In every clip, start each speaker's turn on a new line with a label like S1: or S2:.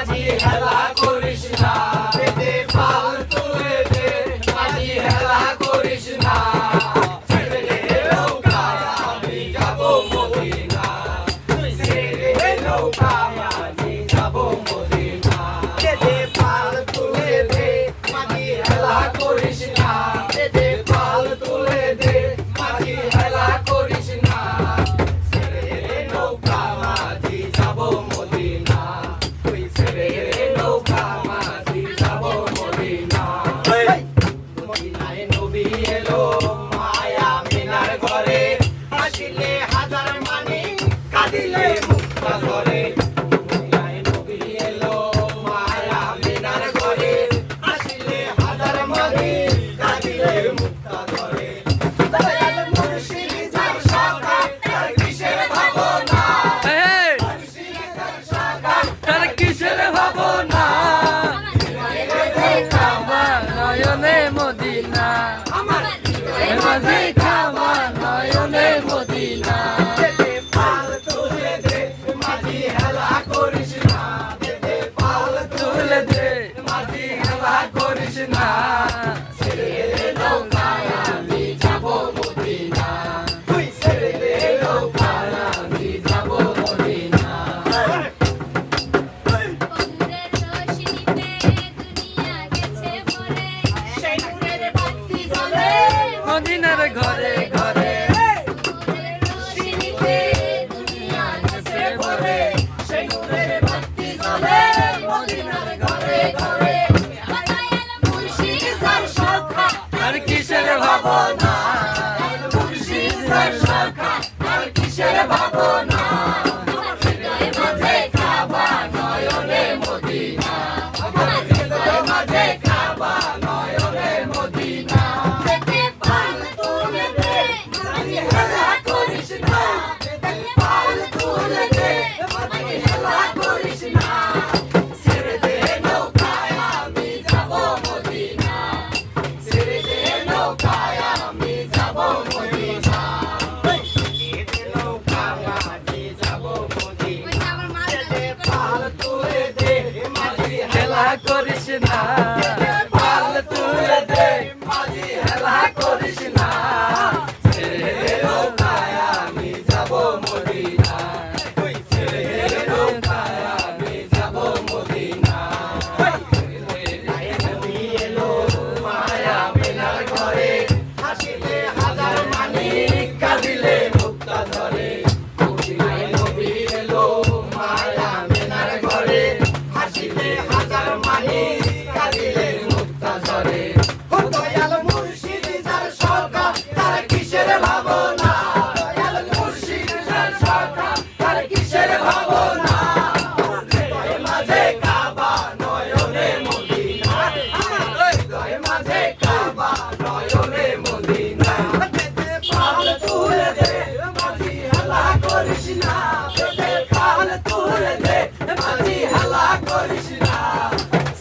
S1: মাঝি হেলা করিস না দে পাল তুলে দে মাঝি হেলা করিস না ছেড়ে দে নৌকা আমি যাব মদিনা ছেড়ে দে নৌকা মাঝি যাব মদিনা দে পাল তুলে দে মাঝি হেলা করিস না দে পাল তুলে দে মাঝি হেলা করিস না ছেড়ে দে নৌকা মাঝি যাব মদিনা তুই ছেড়ে দে নৌকা মাঝি যাব মদিনা মদিনায় নবী এলো মায়া মিনার ঘরে হাসিলে হাজার মানি কাঁদিলে মুক্তা ঝরে মদিনায় নবী এলো মায়া মিনার ঘরে হাসিলে হাজার মানি কাঁদিলে মুক্তা ঝরে দয়াল মুর্শিদ যার শাখা তার কিসের ভাবনা মুর্শিদ যার শাখা
S2: তার কিসের ভাবনা নয়নে মদিনা
S1: আমার
S2: মাঝে খাওয়া নয়নে মদিনা
S1: দে পাল তুলে দে মাঝি হেলা করিস না দে পাল তুলে দে মাঝি হেলা করিস না ছেড়ে দে নৌকা আমি যাব মদিনা তুই ছেড়ে দে নৌকা আমি যাব মদিনা
S3: বন্ধের রোশনীতে দুনিয়া গেছে ভরে সেই নূরের বাতি জ্বলে
S2: মদিনার ঘরে ঘরে
S3: বন্ধের রোশনীতে দুনিয়া গেছে ভরে সেই নূরের বাতি জ্বলে মদিনার ঘরে ঘরে দয়াল মুর্শিদ যার শাখা
S2: আর কিসের ভাবনা
S1: মুর্শিদ যার শাখা আর কিসের ভাবনা
S3: আমার হৃদয় মাঝে
S1: কাবা নয়নে মদিনা আমার হৃদয় মাঝে কাবা নয়নে মদিনা
S3: দে পাল তুলে দে
S1: মাঝি হেলা করিস না দে পাল তুলে দে মাঝি হেলা করিস না ছেড়ে দে নৌকায় আমি যাব মদিনা ছেড়ে দে নৌকায় আমি যাব মদিনা ছেড়ে দে নৌকা মাঝি যাব মদিনা
S3: ওই আমার মা
S1: পাল তুলে দে মাঝি
S2: খেলা করিস না
S1: পাল তুলে দে মাঝি হেলা করিস না ছেড়ে দে নৌকায় আমি যাব মদিনা তুই ছেড়ে দে নৌকায় আমি যাব মদিনা নবী এলো মায়া মিনার ঘরে হাসিলে হাজার মানি কাঁদিলে মুক্তা ঝরে মদিনায় নবী এলো মায়া মিনার ঘরে হাসিলে হাজার মানি কাঁদিলে মুক্তা ঝরে ও দয়াল মুর্শিদ যার শাখা তার কিসের ভাবনা দয়াল মুর্শিদ যার শাখা তার কিসের ভাবনা হৃদয় মাঝে কাবা নয়নে মদিনা আমার হৃদয় মাঝে কাবা নয়নে মদিনা পাল তুলে দে মাঝি হেলা করিস না পাল তুলে দে মাঝি হেলা করিস না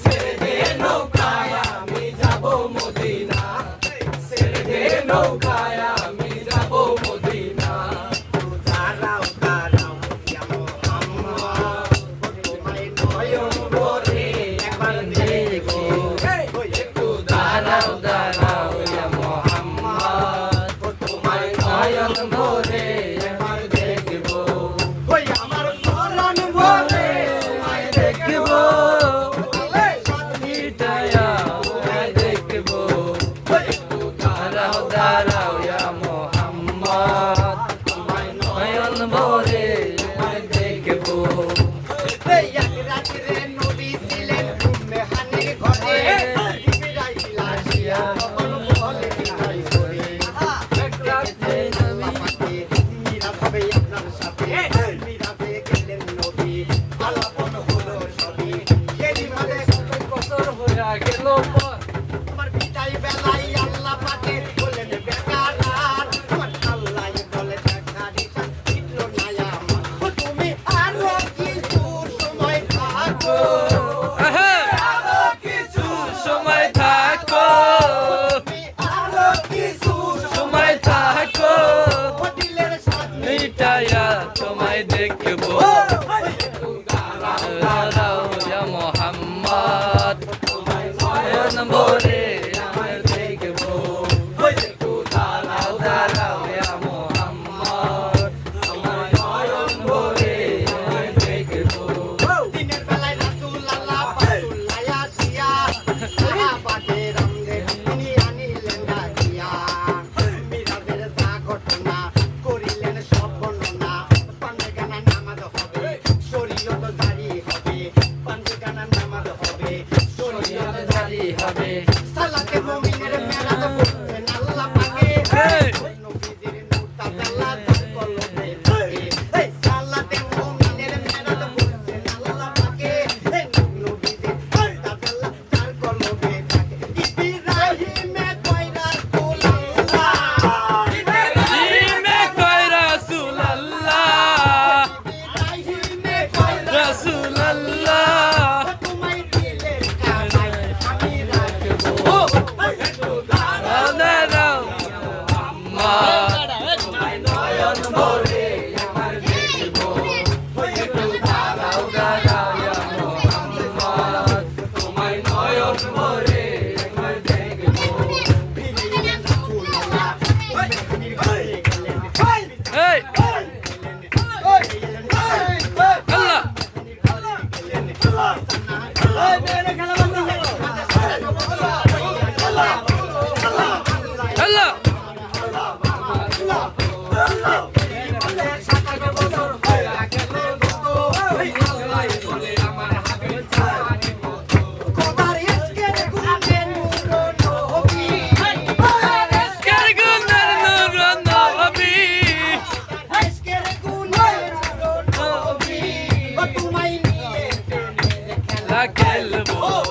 S1: ছেড়ে দে নৌকায় আমি যাব মদিনা ছেড়ে দে নৌকায় আমি যাব মদিনা দাঁড়াও দাঁড়াও ইয়া মুহাম্মদ তোমায় নয়ন ভরে একবার দেখো একটু দাঁড়াও দাঁড়াও ইয়া মুহাম্মদ তোমায় নয়ন ভরে একবার দেখবো ওই আমার নয়ন ভরে তোমায় দেখবো
S2: মিটায়া দেখবো
S1: একটু দাঁড়াও
S2: দাঁড়াও ইয়া মোহাম্মদ
S1: তোমায়
S2: নয়ন ভরে দেখবো
S1: এই এক রাত্রে নবী ছিলেন উম্মেহানির ঘরে জিবরাইল আসিয়া তখন বলে বিদায় করে এক রাত্রে নবী পাকে মিরাজ হবে আপনার সাথে মিরাজে গেলেন নবী আলাপন হলো সবই এরই মাঝে
S2: বছর হইয়া গেল পর
S1: আমার বিদায় বেলায় আল্লাহ পাকে বলেন বেকার তোমার আল্লাহ বলে দেখা দিশা চিত্র নায়া তুমি আরো কিছু সময় থাকো আরো কিছু
S2: সময় থাকো
S1: তুমি আরো কিছু
S2: সময় থাকো
S1: দিলের সাথে
S2: মিটায়া তোমায় দেখবো দাঁড়াও ইয়া আল্লাহ কারগুনের নূর নবী খেলবো